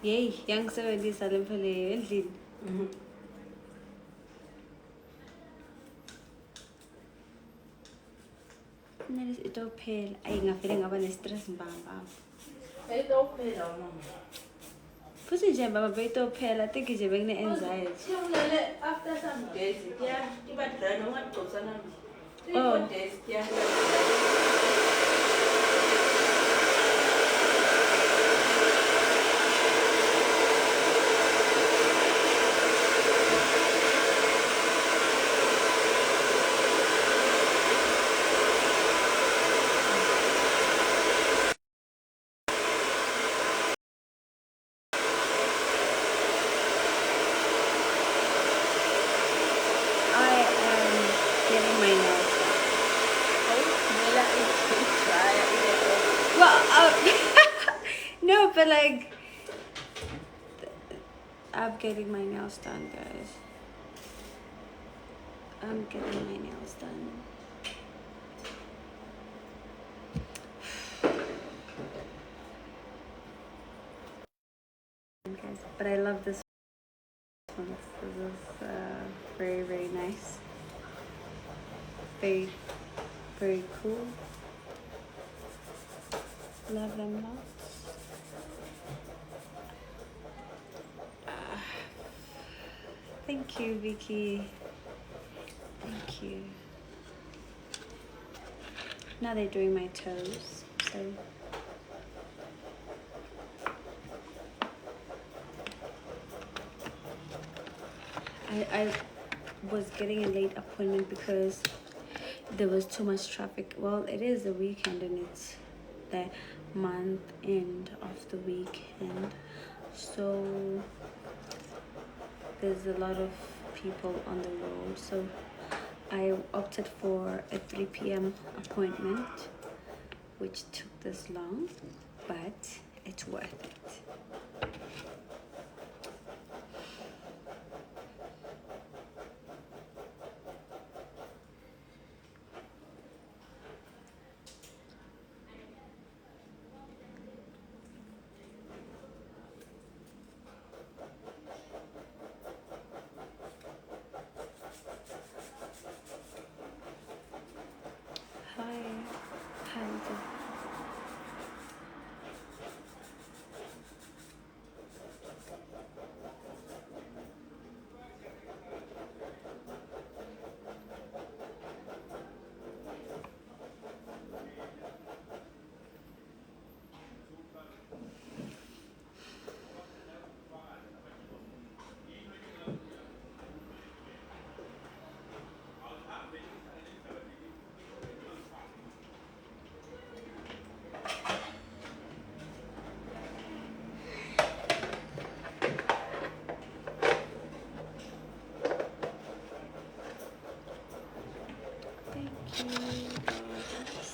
Yay, young 70s alimpele endlini. Nalesi itophela ayingavele ngaba ne-stress mbamba. Ayitophela mama. Futhi nje baba beyitophela I think nje bekune-anxiety. Siyongilele after some days iba dry noma igcosana nje. 3-4 days No, but like, I'm getting my nails done, guys. I'm getting my nails done. Guys, but I love this one. This is very, very nice. Very, very cool. Love them lots. Thank you, Vicky. Thank you. Now they're doing my toes, so I was getting a late appointment because there was too much traffic. Well, it is the weekend and it's the month end of the weekend, so there's a lot of people on the road, so I opted for a 3 p.m. appointment, which took this long, but it's worth it.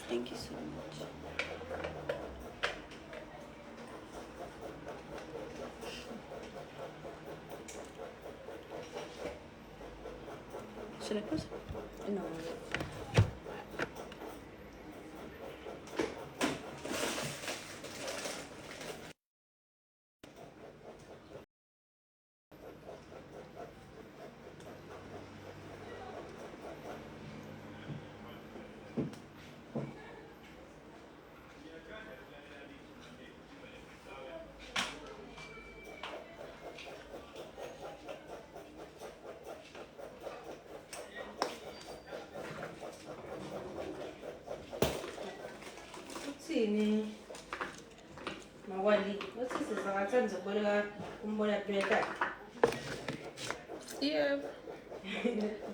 Thank you so much. Should I put? No. Sini mawali what's this akatanza kuboleka umbola peka Yebo.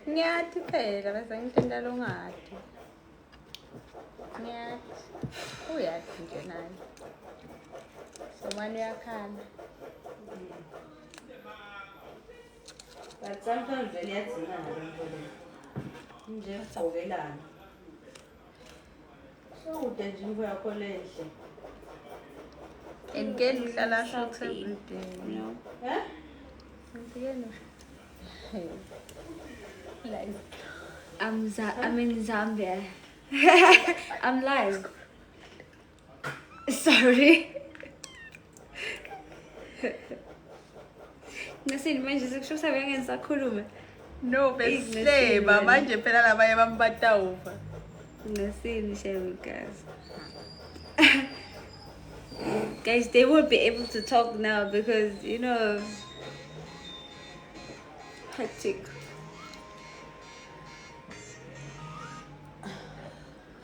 Ngiyathi phela bese ngithanda lo ngadi. Ngiyathi. Uyathi nje naye. So manje uyakhala. but sometimes vele yadzimana nje uvelana so ude nje imvo yakho lenhle And get uhlala short every day. No. eh Like I'm in Zambia. I'm live. Sorry. Nasini manje sekusho ngeke ngisakhulume. No, besihleba manje phela labanye bambatawuva. Nasini shame guys. Guys, they won't be able to talk now because hectic.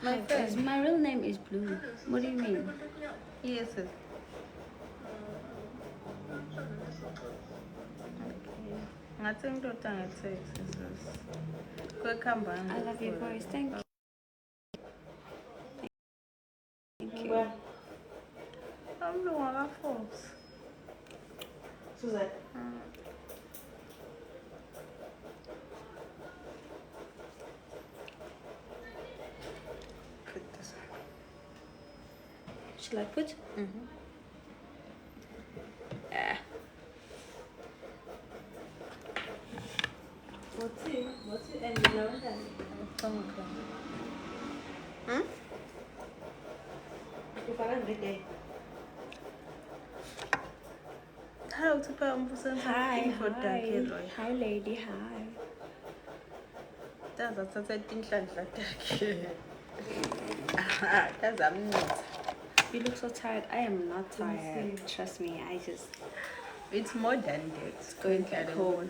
My Guys, my real name is Blue. What do you mean? Yes. I think don't text. I love your voice. Thank you. Thank you. I'm the one that falls. Susan. Put this on. Shall I put? What's it? And you know that? Hello, Hi, lady. Hi. You look so tired. I am not tired. Trust me. It's more than that. It's going back home.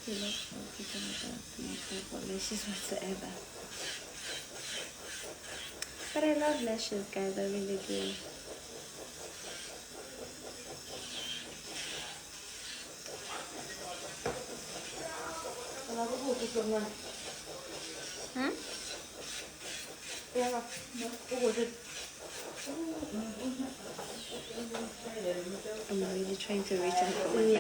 You look so lashes whatsoever. But I love lashes, guys. I really do. I'm really trying to reach out for my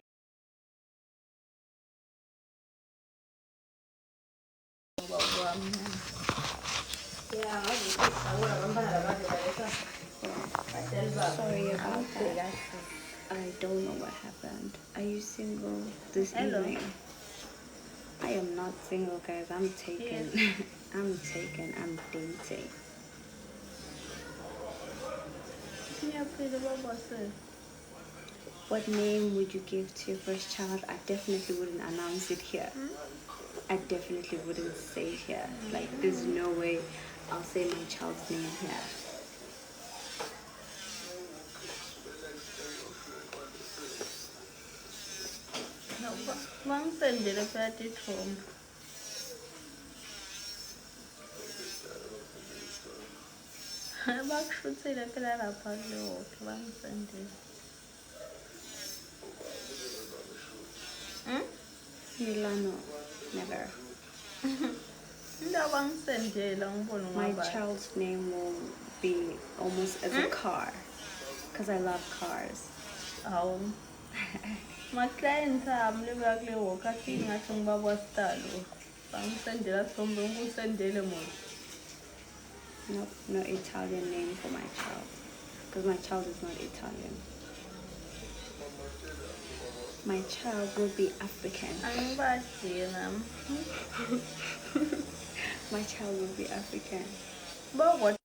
sorry about that. I don't know what happened. Are you single this evening? I am not single, guys. I'm taken. Yes. I'm taken. I'm dating. What name would you give to your first child? I definitely wouldn't announce it here. I definitely wouldn't say it here. Like, there's no way I'll say my child's name here. Bangisendele phakathi ithombe. Bakushuthile phela lapha kuleyo bangisendele. Milano, never. My child's name will be almost as a car, because I love cars. Oh. My clients are living walking at Baba Nope, no Italian name for my child, because my child is not Italian. My child will be African. My child will be African. But what?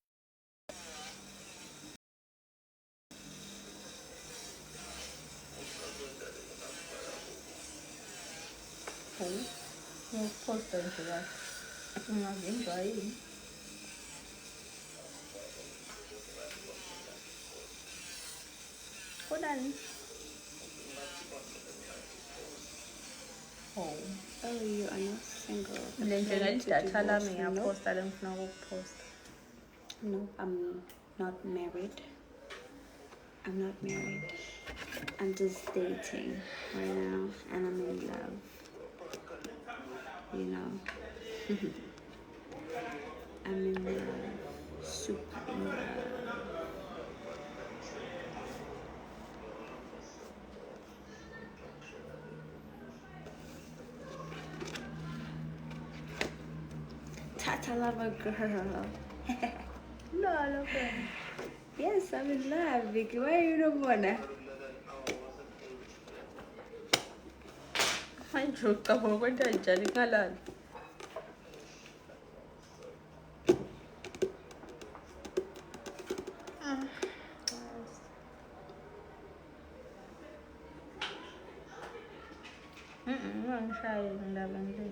No post into that. I'm not enjoying. Hold on. Oh, you are not single. No, I'm not married. I'm not married. I'm just dating right now, and I'm in love. You know. I'm in love. Super in love. Tata lover girl. No, I love her. Yes, I'm in love, Vicky. Why are you not wanna? manje ucabanga kwenta njani ngalala? Ungangishayi ndaba nje.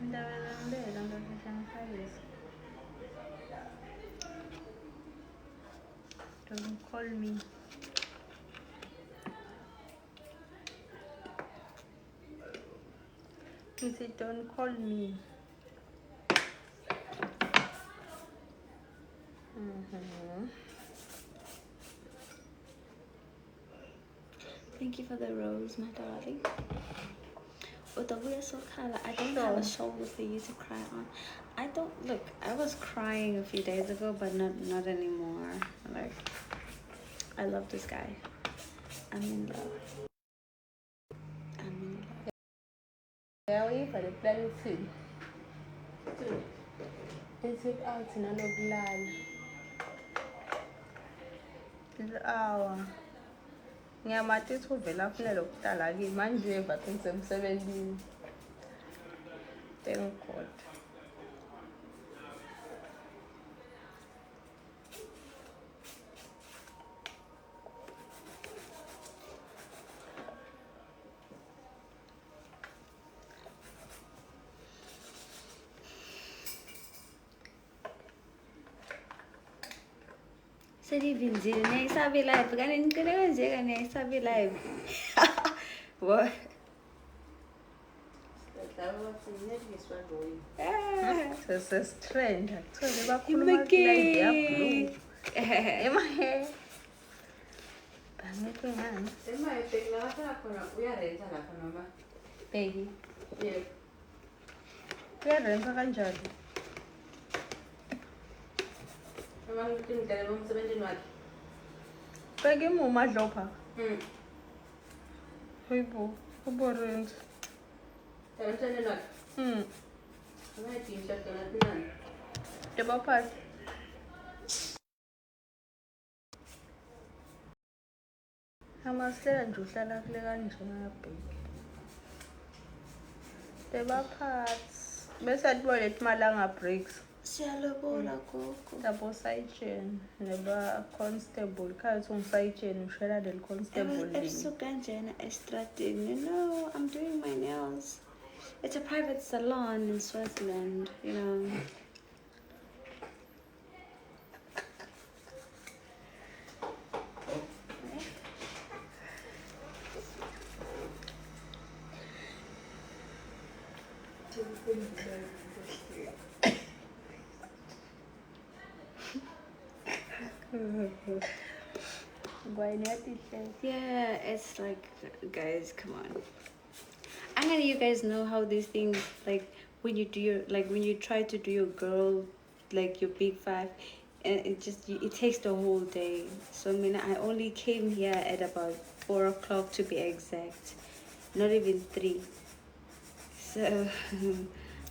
Ndaba nambela ngizongishayisa. Don't call me. He said, don't call me. Thank you for the rose, my darling. I don't have a shoulder for you to cry on. I don't look. I was crying a few days ago, but not anymore. Like, I love this guy. I'm in love. Yeah, we for the plan too. Is it out in a lobby? Ngiyamathi uvela afuna lokuhlala kimi manje eva sengisemsebenzini. Thank God. Selivinzile niyayisabi live kanti niqine kanjeka niyayisabi live. What? Sestrend akuthole bakhuluma live yablue. Emahe. Bangeke ngani? Emahe bheki lapha khona uyarenta lapha noma? Bheki. Yebo. Uyarenta kanjani? Noma ngithi ngidlale bomsebenzini wakhe. Bheki imuma dlopha. Hayibo, uborent. Emsebenzini wakhe. Amayithi ngishadana nani? Debaphathi. Amasela nje uhlala kule kanjena bheki. Debaphathi. Bese atibole ethi malanga breaks. Siyalobola gogo. Dabo Saichen neba constable khathi ungisayitsheni ushela leli constable lini. Ebusukanjena estradini. No, I'm doing my nails. It's a private salon in Swaziland, you know. Yeah, it's like, guys, come on. I know you guys know how these things, like when you do your, like when you try to do your girl, like your big five, and it takes the whole day. So I mean, I only came here at about 4 o'clock to be exact, not even 3. So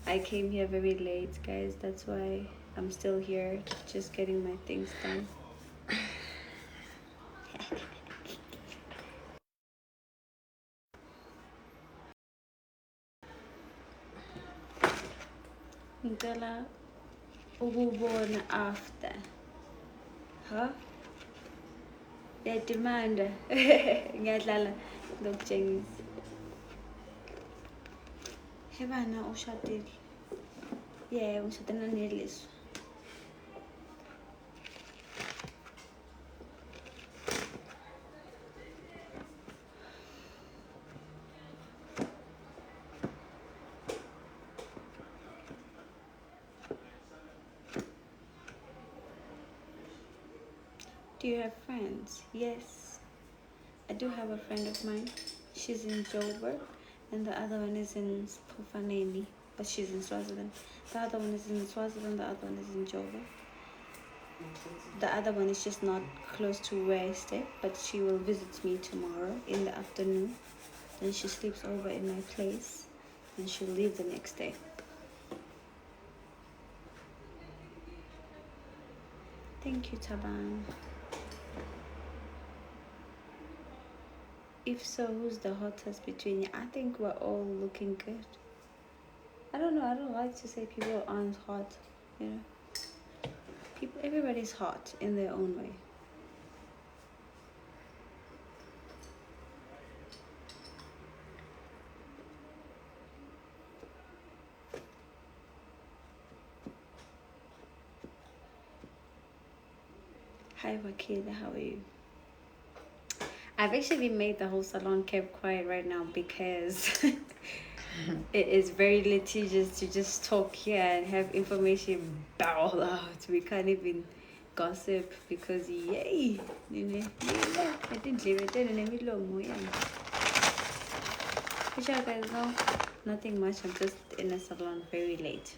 I came here very late, guys. That's why I'm still here, just getting my things done. Ngicela ukubona after. Huh? Yadimanda. Ngiyadlala ngokutshengisa. Hebana ushadile. Yeah, ushadana neliswa. Do you have friends? Yes, I do have a friend of mine. She's in Joburg, and the other one is in Pufaneni, but she's in Swaziland. The other one is in Swaziland, the other one is in Joburg. The other one is just not close to where I stay, but she will visit me tomorrow in the afternoon. Then she sleeps over in my place, and she'll leave the next day. Thank you, Taban. If so, who's the hottest between you? I think we're all looking good. I don't know. I don't like to say people aren't hot. You know, people. Everybody's hot in their own way. Hi, Wakila. How are you? I've actually made the whole salon kept quiet right now because it is very litigious to just talk here and have information barrel out. We can't even gossip because yay. Which you guys know? Nothing much. I'm just in the salon very late.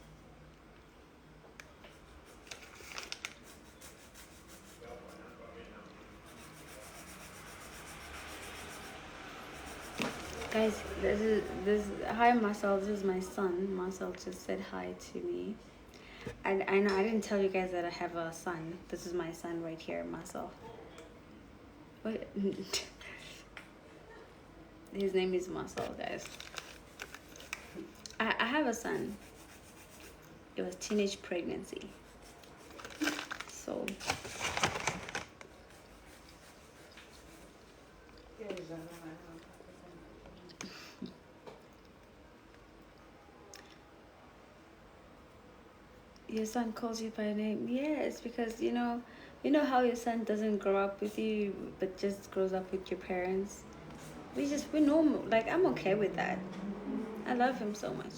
Guys, this hi Marcel, this is my son. Marcel just said hi to me. I know I didn't tell you guys that I have a son. This is my son right here, Marcel. What? His name is Marcel, guys. I have a son. It was teenage pregnancy. So your son calls you by name. Yeah, it's because you know how your son doesn't grow up with you, but just grows up with your parents. We're normal. Like I'm okay with that. I love him so much.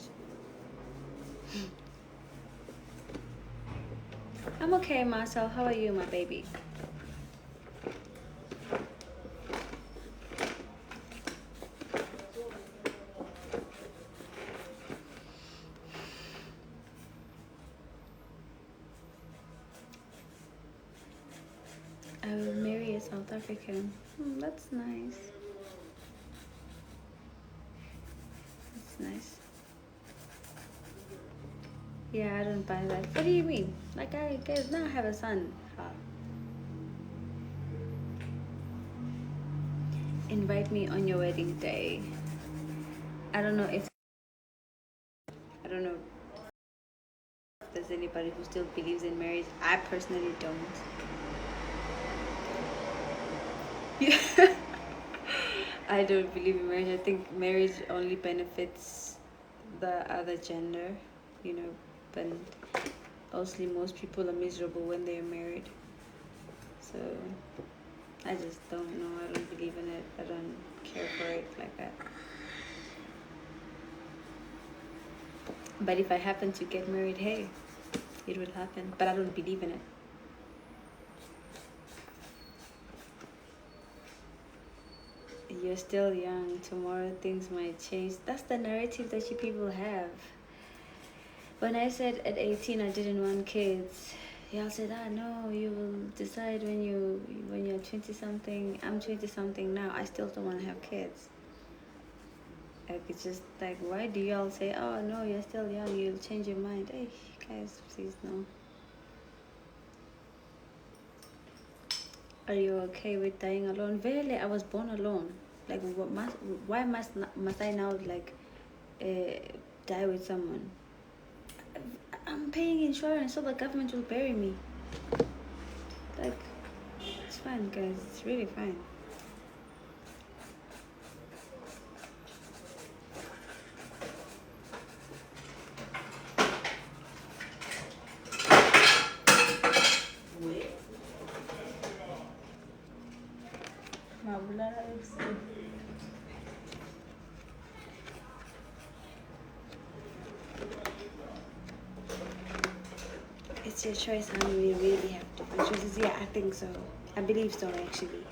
I'm okay, Marcel. How are you, my baby? I will marry a South African. That's nice. That's nice. Yeah, I don't buy that. What do you mean? Like I guys now have a son. Invite me on your wedding day. I don't know if there's anybody who still believes in marriage. I personally don't. Yeah. I don't believe in marriage. I think marriage only benefits the other gender, you know, but mostly most people are miserable when they're married. So I just don't know. I don't believe in it. I don't care for it like that. But if I happen to get married, hey, it would happen. But I don't believe in it. You're still young. Tomorrow things might change. That's the narrative that you people have. When I said at 18 I didn't want kids, y'all said, no, you will decide when you're 20 something. I'm 20 something now. I still don't want to have kids. Like it's just like, why do y'all say, oh no, you're still young, you'll change your mind? Hey guys, please no. Are you okay with dying alone? Really, I was born alone. Like, why must I now like die with someone? I'm paying insurance, so the government will bury me. Like, it's fine, guys. It's really fine. It's your choice, and we really have different choices. Yeah, I think so. I believe so, actually.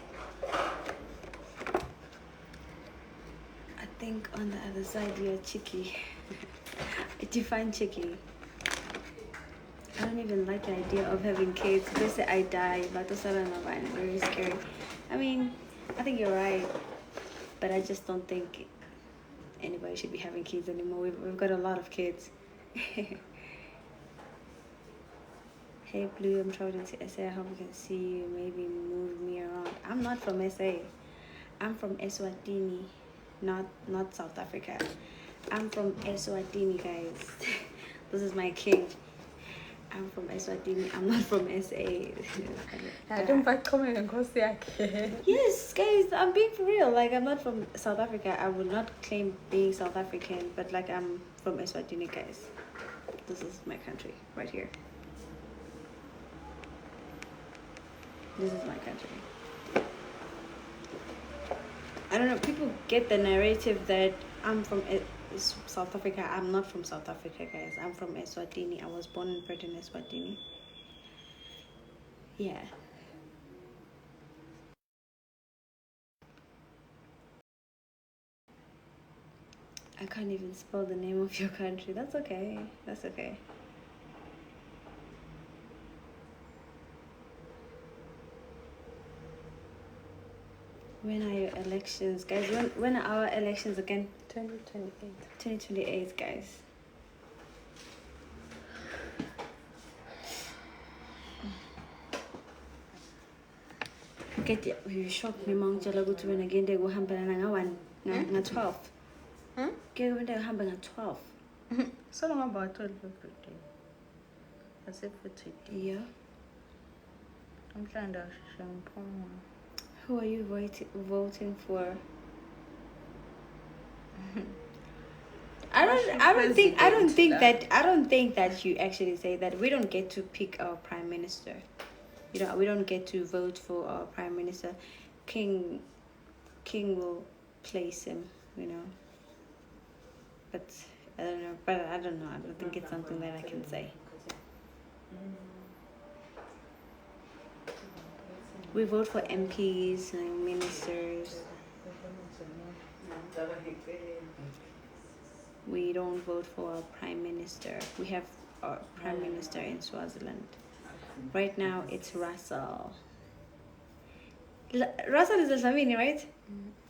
I think on the other side, you're cheeky. Define cheeky. I don't even like the idea of having kids. They say I die, but that's very scary. I mean, I think you're right, but I just don't think anybody should be having kids anymore. We've got a lot of kids. Hey Blue, I'm traveling to SA. I hope you can see you. Maybe move me around. I'm not from SA. I'm from Eswatini, not South Africa. I'm from Eswatini, guys. This is my king. I'm from Eswatini. I'm not from SA. Yes, guys, I'm being for real. Like, I'm not from South Africa. I would not claim being South African, but like, I'm from Eswatini, guys. This is my country right here. This is my country. I don't know. People get the narrative that I'm from South Africa. I'm not from South Africa, guys. I'm from Eswatini. I was born and bred in Eswatini. Yeah. I can't even spell the name of your country. That's okay. That's okay. When are your elections, guys? When are our elections again? 2028. 2028, guys. Get you shocked me mong jala ukuthi wena ngende kuhambelana nga 12. Ke wena uhamba nga 12. So long about 12 every day. That's it for today. Yeah. I'm trying to shampoo. Who are you voting for? I don't think that you actually say that. We don't get to pick our prime minister. You know, we don't get to vote for our prime minister. King will place him, you know. But I don't know. I don't think it's something that I can say. We vote for MPs and ministers. We don't vote for our prime minister. We have our prime minister in Swaziland. Right now, it's Russell. Russell is Dlamini, right?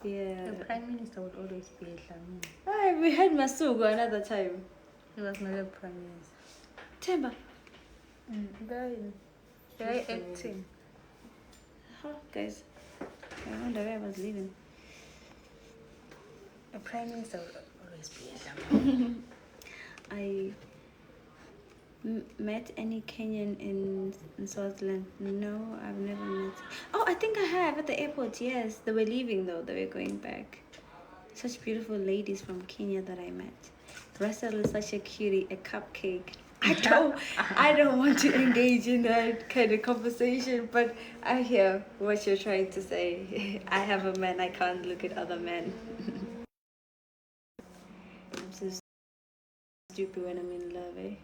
Yeah. The prime minister would always be Dlamini. We had Masugu another time. He was not a prime minister. Temba. Very acting. Huh, guys. I wonder where I was living. A prime minister would always be Dlamini. I met any Kenyan in Swaziland? No, I've never met. Oh, I think I have at the airport. Yes, they were leaving though. They were going back. Such beautiful ladies from Kenya that I met. Russell is such a cutie, a cupcake. I don't want to engage in that kind of conversation, but I hear what you're trying to say. I have a man. I can't look at other men. I'm so stupid when I'm in love, eh?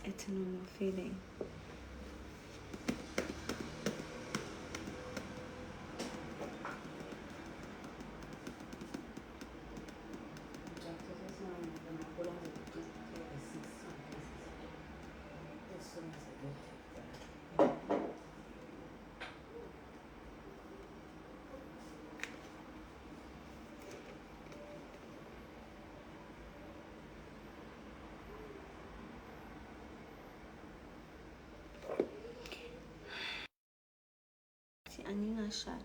It's a normal feeling. Anina shot.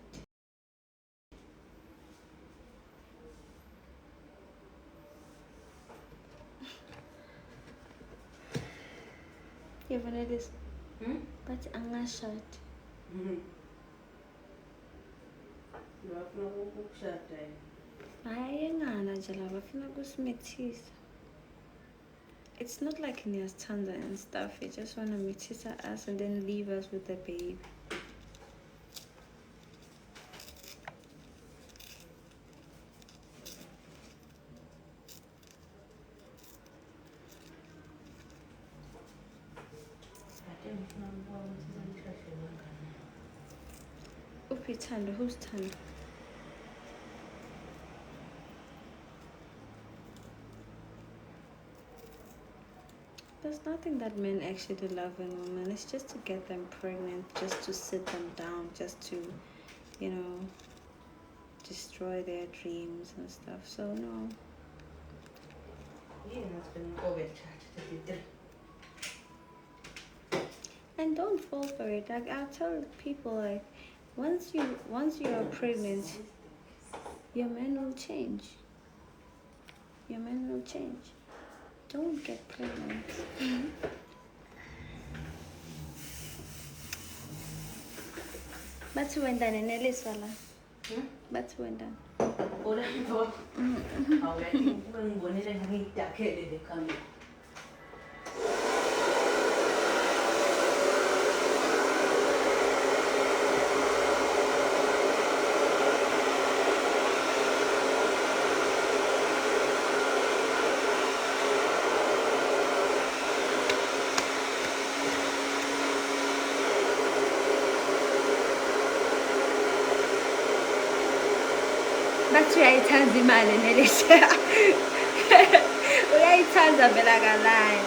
You ever noticed? But anga shot. It's not like Nyastanda and stuff. You just want to meet us and then leave us with the baby. Tando, who's Tando? There's nothing that men actually love in women. It's just to get them pregnant, just to sit them down, just to destroy their dreams and stuff. So no. And don't fall for it. Like I tell people, like once you are pregnant, your man will change. Your man will change. Don't get pregnant. Bathi wenda neneliswa la. Bathi wenda. Bathi uyayithanda imali nelisha. Uyayithanda vela kalai.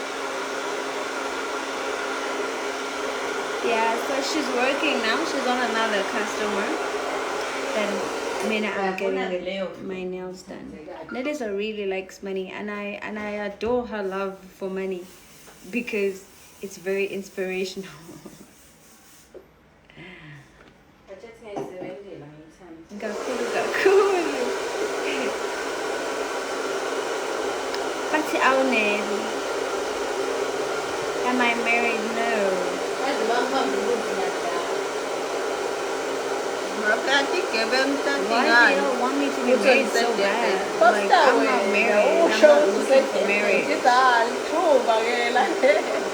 Yeah, so she's working now. She's on another customer. Then Mina, I'm getting my nails done. Nelisa really likes money, and I adore her love for money because it's very inspirational. Kakhulu. Bathi awuneli. Am I married? No. Why do you want me to be married so bad? Like, I'm not married. I'm not looking for marriage.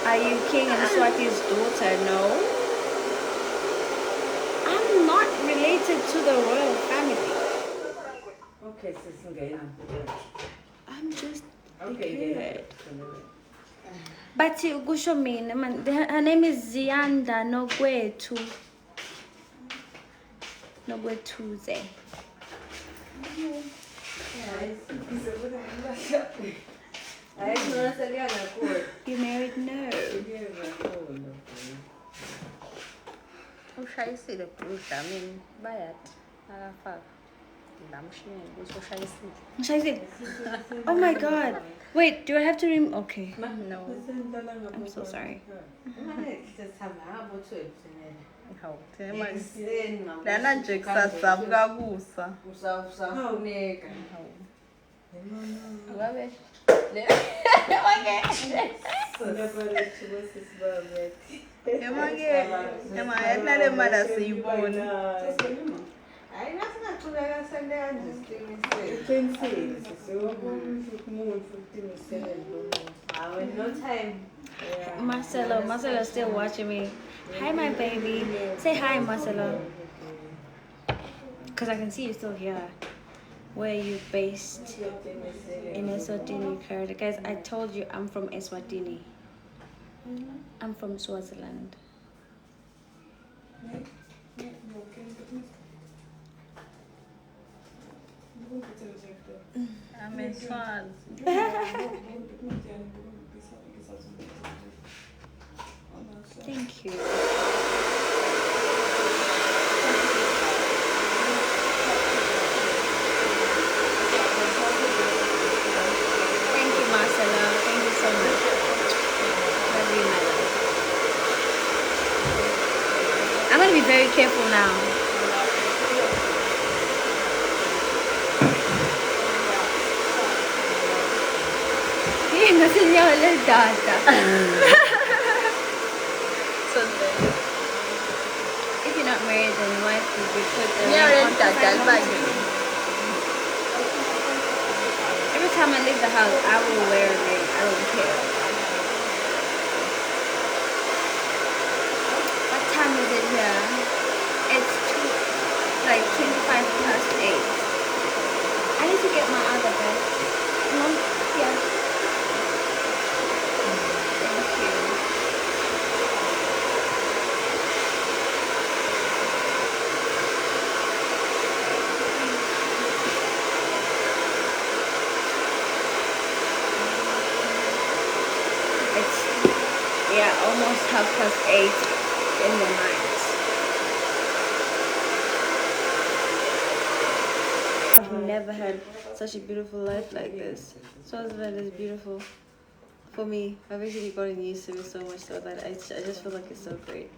Are you King and Swati's daughter? No. I'm not related to the royal family. Okay, I'm just a kid. But kusho mina, man, her name is Zianda Nogwetu. Nogwetuze. You married? No. Ushayisile bro, I mean, bayat. Oh my god. Wait, do I have to okay. No. I'm so sorry. Lana nje kusazama kakusa. Ngabe. Emangele mara siyibona. Marcelo's still watching me. Hi, my baby. Say hi, Marcelo. Because I can see you still here. Where are you based? In Eswatini, Canada. Guys, I told you I'm from Eswatini. I'm from Swaziland. I'm in Swaz. Thank you. Thank you, Marcella. Thank you so much. Love you, my love. I'm going to be very careful now. Nothing your data. If you're not married, then why should you put the ring on the Every time I leave the house, I will wear a ring. I don't care. What time is it here? It's like 25 past 8. I need to get my other bag. Mom, yeah. Almost 8:30 in the night. never had such a beautiful life like this. Swaziland is beautiful. For me, I've actually gotten used to it so much so that I just feel like it's so great.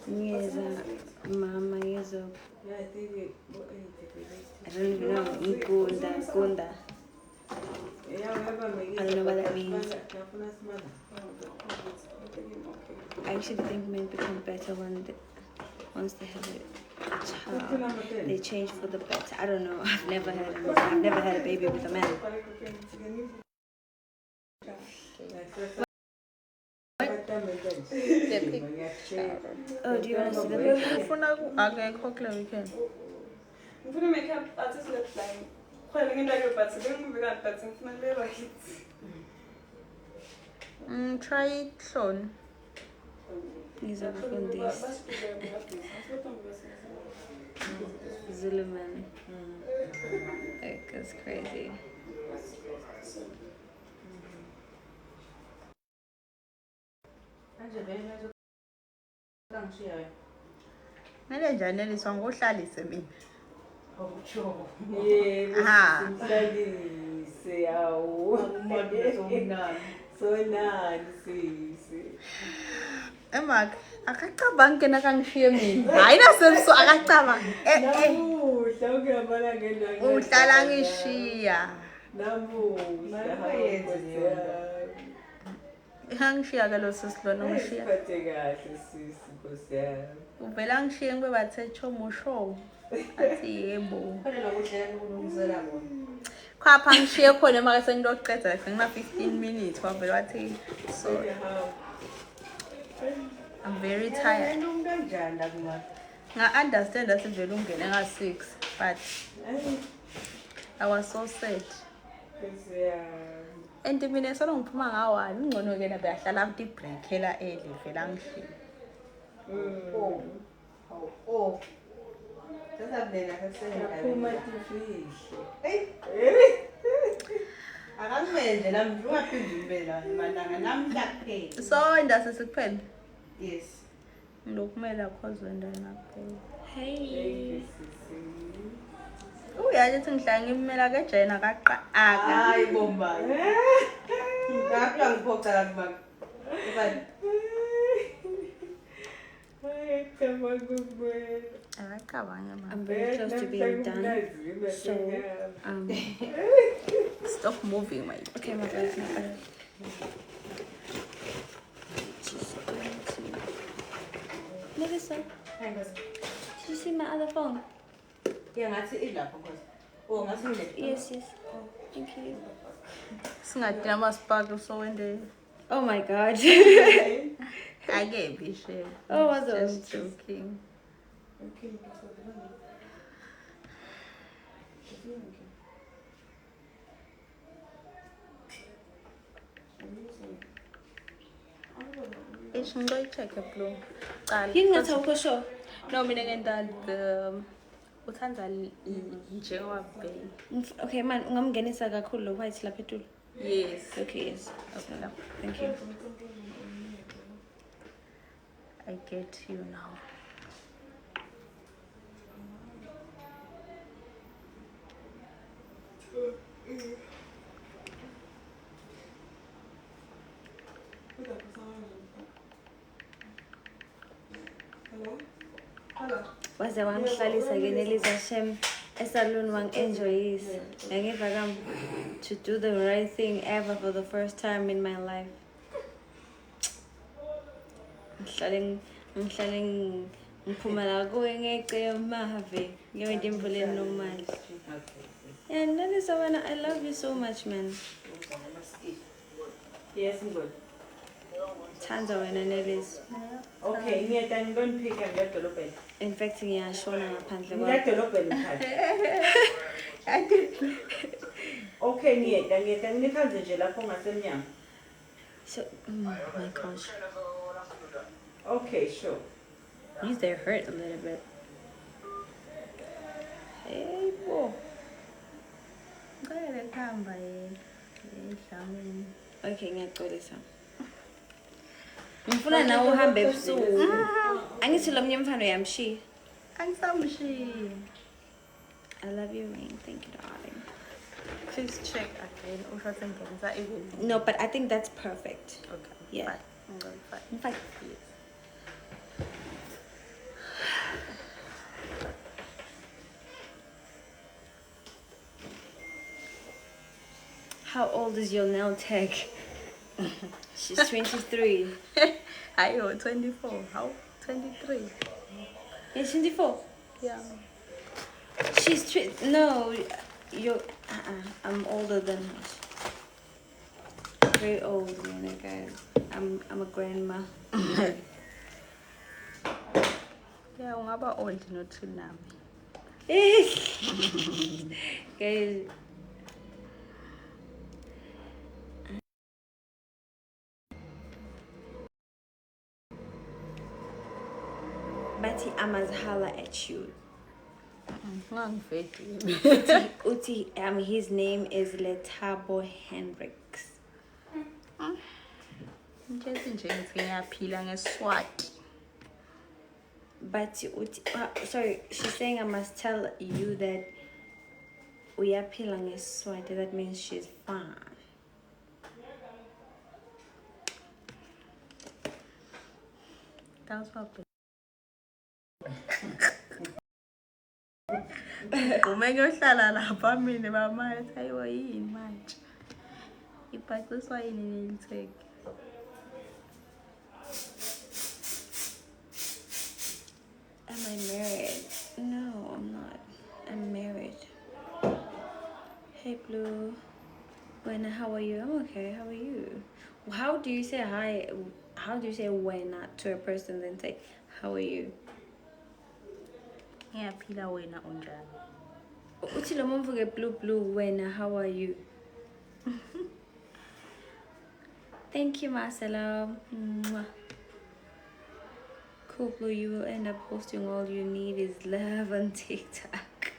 Yes, Mama, yes, I don't even know. Gunda. I don't know what that means. I actually think men become better once they have a child. They change for the better. I don't know. I've never had a baby with a man. Oh, do you want to see the picture? Akekho kule weekend. Ngifuna make-up artist left-line. Khona ngindake but bengibuka but ngifuna leba hits. Try Hlon. These are from this Zulu man. Like, it's crazy. Ngale njani eliswa ngohlalise mina. Aha. Simhlalise awu. Sonani sisi. Emak, akacabangi kena kangishiye mina. Hayi nasemso akacabangi. Namuhla ukuyabona ngendaba. Uhlala ngishiya. Namuhla. Ngishiya ke lo sisilona ngishiya. Siphathe kahle sisi Nkosi yami. Uvela ngishiye ngibe bathe chomo show. Athi yebo. Khapha ngishiye khona manje sengiloqeda ngina 15 minutes wavela wathi so I'm very tired. I understand that vele ungene nga 6 but I was so sad. And mina solo ngiphuma nga1 ngcono ke na beyahlala amti break hela early vela ngishiye. Oh. Sesabena kasenga. Phuma tifihle. Akamende nami ungaphindi impela malanga namhla kuphela. So indase sikuphela. Yes. Ngilokumela khozwenda ngaphela. Hey. Uyathi ukuthi ngihlala ngimela ke Jena kaqa aka. Hayi bomba. Ngapha ngiphoxa lakuma. Ubani? I'm very close to being done. So, Stop moving, mate. okay, my guys, my bad. Just going to... Melissa, did you see my other phone? Yeah, ngathi ilapho Nkosi. Oh, ngathi ngile. Yes. Thank you. Singadina amaspark so wende. Oh my god. Ake bishe. Oh, what's Just those? joking. Ich ngoy check bro. You can tell for sure. No, mina ngenda uthanda njengoba bay. Okay, man, ungamngenisa kakhulu lo white lapha etulo. Yes. Okay, yes. Okay, thank you. I get you now. Waze wangihlalisa ke Nelisa Shem esalon wangi-enjoyisa. Ngangiva kam to do the right thing ever for the first time in my life. Ngihlale ngiphuma la kuwe ngeqe mahave ngiyonto imvuleni nomali. And Nelisa wena, I love you so much, man. Yes, good. Thanda wena Nelisa. Okay, ngiyeta ngidonphika ngiyadolobheni. In fact, ngiyashona ngaphandle kwa. Ngiyadolobheni mkhathi. Okay, ngiyeta nginikhanze nje lapho ngasemnyango. So, oh my gosh. Okay, sure. These they hurt a little bit. Hey, boy. Ngale khamba edlamini. Okay, ngiyaxolisa. Ngifuna nawe uhambe ebusuku. Angithi lo mnye mfana uyamshiya. Angisamshiya. I love you, Rain. Thank you, darling. Please check again. No, but I think that's perfect. Okay. Yeah. Fine. I'm going fine. In fact, Yes. how old is your nail tech? She's 23. I 24. How? 23. You're 24. Yeah. She's no, you're. I'm older than her. Very old, guys. I'm a grandma. Yeah, ungaba old not to nami. Guys. Betty, I must holler at you. Uti, his name is Letabo Hendricks. But Uti, sorry, she's saying I must tell you that we are peeling a sweat. That means she's fine. That's what. Umeke uhlala lapha mina bamanje ayiwa yini manje ibhaciswa yini nilitheki Am I married? No, I'm not. I'm married. Hey Blue. Wena, how are you? I'm okay. How are you? How do you say hi? How do you say wena to a person then say how are you? ngiyaphila wena unjani Uthi lo muntu ke blue wena, how are you? Thank you, Marcelo. Mwah. Cool Blue, you will end up posting all you need is love on TikTok.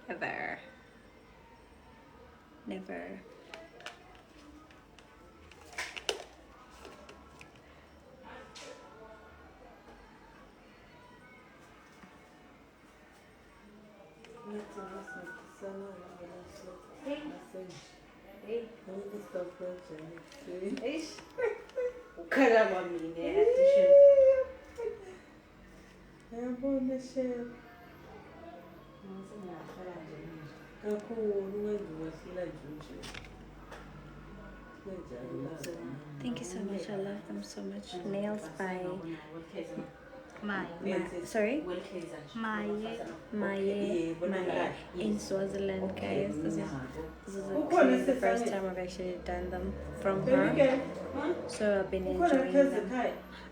Never. Never. Ukhala mina yabona chef ngiyakhala nje kakhulu wenza wasila nje Thank you so much. I love them so much. Nails by sorry? Maye in Swaziland, guys. This is the first time I've actually done them from her. So I've been enjoying them.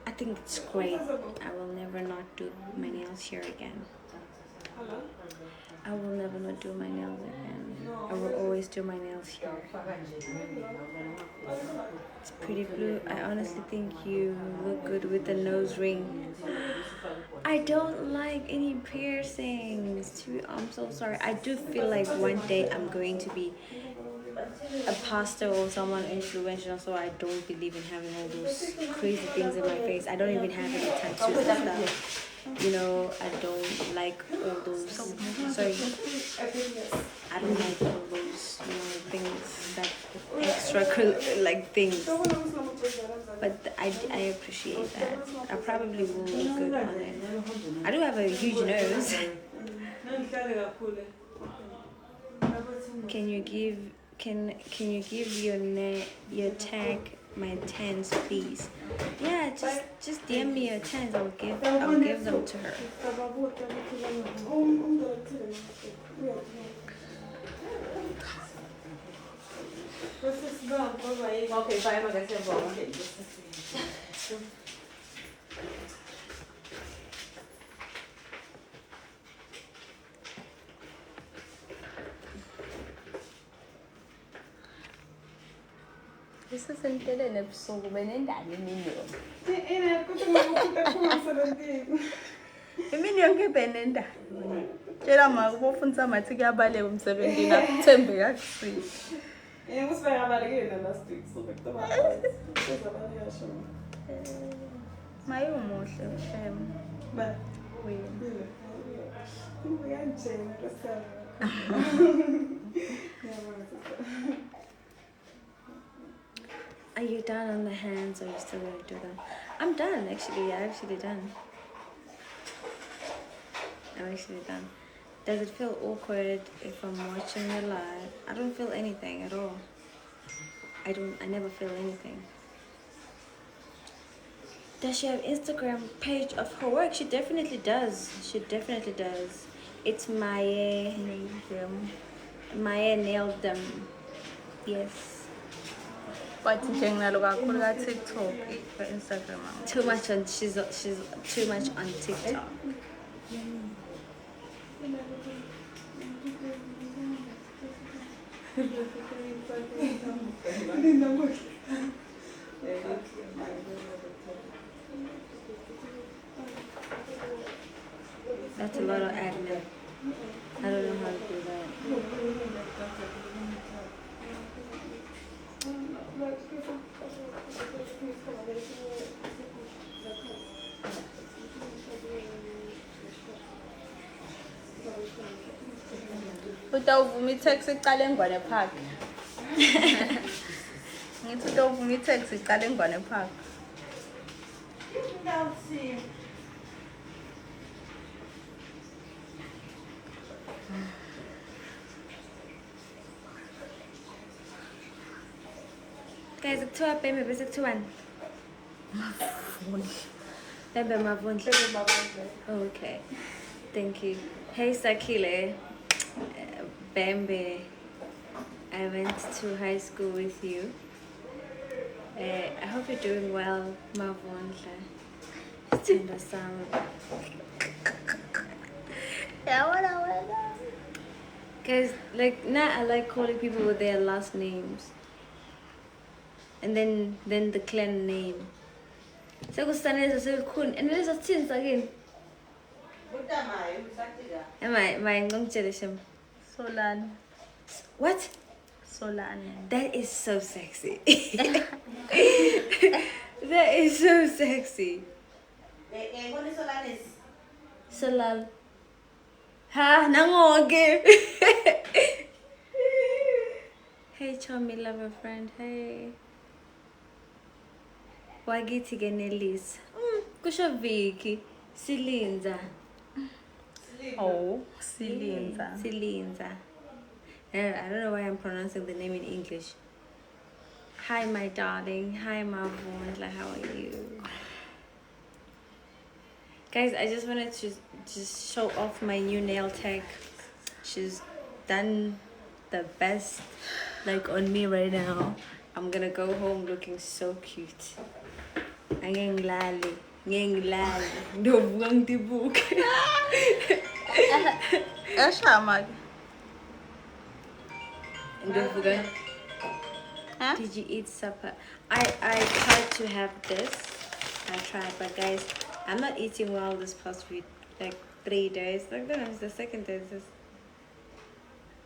I think it's great. I will never not do my nails here again. I will never not do my nails again. I will always do my nails here. It's pretty Blue. I honestly think you look good with the nose ring. I don't like any piercings. I'm so sorry. I do feel like one day I'm going to be a pastor or someone influential, so I don't believe in having all those crazy things in my face. I don't even have any tattoos and stuff. You know, I don't like all those. Sorry, I don't like all those, things that extra like things. But I appreciate that. I probably will look good on it. I do have a huge nose. Can you give your tag my tens, please? Yeah, just DM me your tens. I'll give them to her. Okay, bye. Isisendleleni ebusuku benendani imini yonke imini yonke benendani tshela ma ubofundisa mathi kuyabaleka umsebenzini akuthembe kakusile maye umuhle queen. Are you done on the hands or are you still gonna do them? I'm done actually. I'm actually done. Does it feel awkward if I'm watching the live? I don't feel anything at all. I never feel anything. Does she have Instagram page of her work? She definitely does. It's Maya nailed them. Yes. But njenginalo kakhulu ka TikTok, ka Instagram. She's too much on TikTok. That's a lot of admin. I don't know how to do that. Utawuvuma i-taxi iqale eNgwane Park. Ngithi utawuvuma i-taxi iqale eNgwane Park. Guys, kuthiwa Bembe bese kuthiwani? Bembe Mavundla. Oh, okay. Thank you. Hey Sakile. Bembe. I went to high school with you. I hope you're doing well, Mavundla. Tender sound. Guys, like now I like calling people with their last names. And then the clan name. So go stand as a cool and there's a tints again. Am I going to him? Solani. What? Solani. That is so sexy. That is so sexy. Solal. Ha, nangoge. Hey, Chomi, lover friend. Hey. Wagithi genelis. Kusho Vicky. Silinza. Oh, Silinza. Silinza. I don't know why I'm pronouncing the name in English. Hi, my darling. Hi, Mavundla. How are you? Guys, I just wanted to just show off my new nail tech. She's done the best, like on me right now. I'm gonna go home looking so cute. Ngengilali. Ndovuka ngidibuke. Eshama. Ndovuka. Huh? Did you eat supper? I tried to have this. I tried, but guys, I'm not eating well this past week. Like 3 days. Like that was the second day.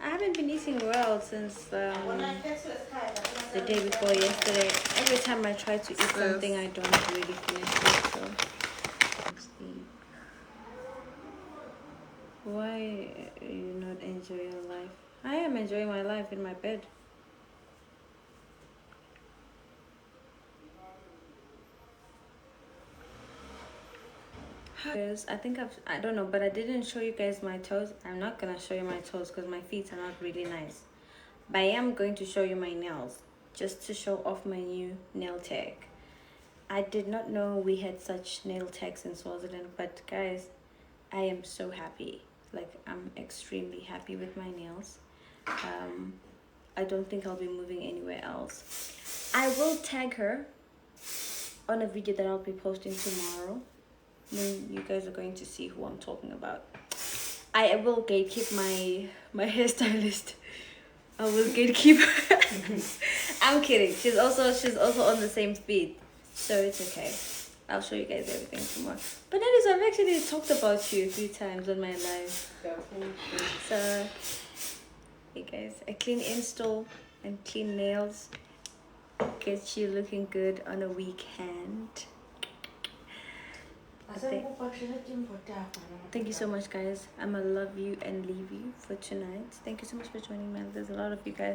I haven't been eating well since the day before yesterday. Every time I try to eat something, I don't really finish it. So why you not enjoy your life? I am enjoying my life in my bed. I think I don't know, but I didn't show you guys my toes. I'm not gonna show you my toes because my feet are not really nice, but I am going to show you my nails just to show off my new nail tech. I did not know we had such nail techs in Swaziland, but guys, I am so happy. Like, I'm extremely happy with my nails. I don't think I'll be moving anywhere else. I will tag her on a video that I'll be posting tomorrow. Then you guys are going to see who I'm talking about. I will gatekeep my hairstylist. I will gatekeep her. I'm kidding. She's also on the same speed, so it's okay. I'll show you guys everything tomorrow. But anyways, I've actually talked about you a few times on my live. So, hey guys, a clean install and clean nails gets you looking good on a weekend. Thank you so much, guys. I'ma love you and leave you for tonight. Thank you so much for joining me. There's a lot of you guys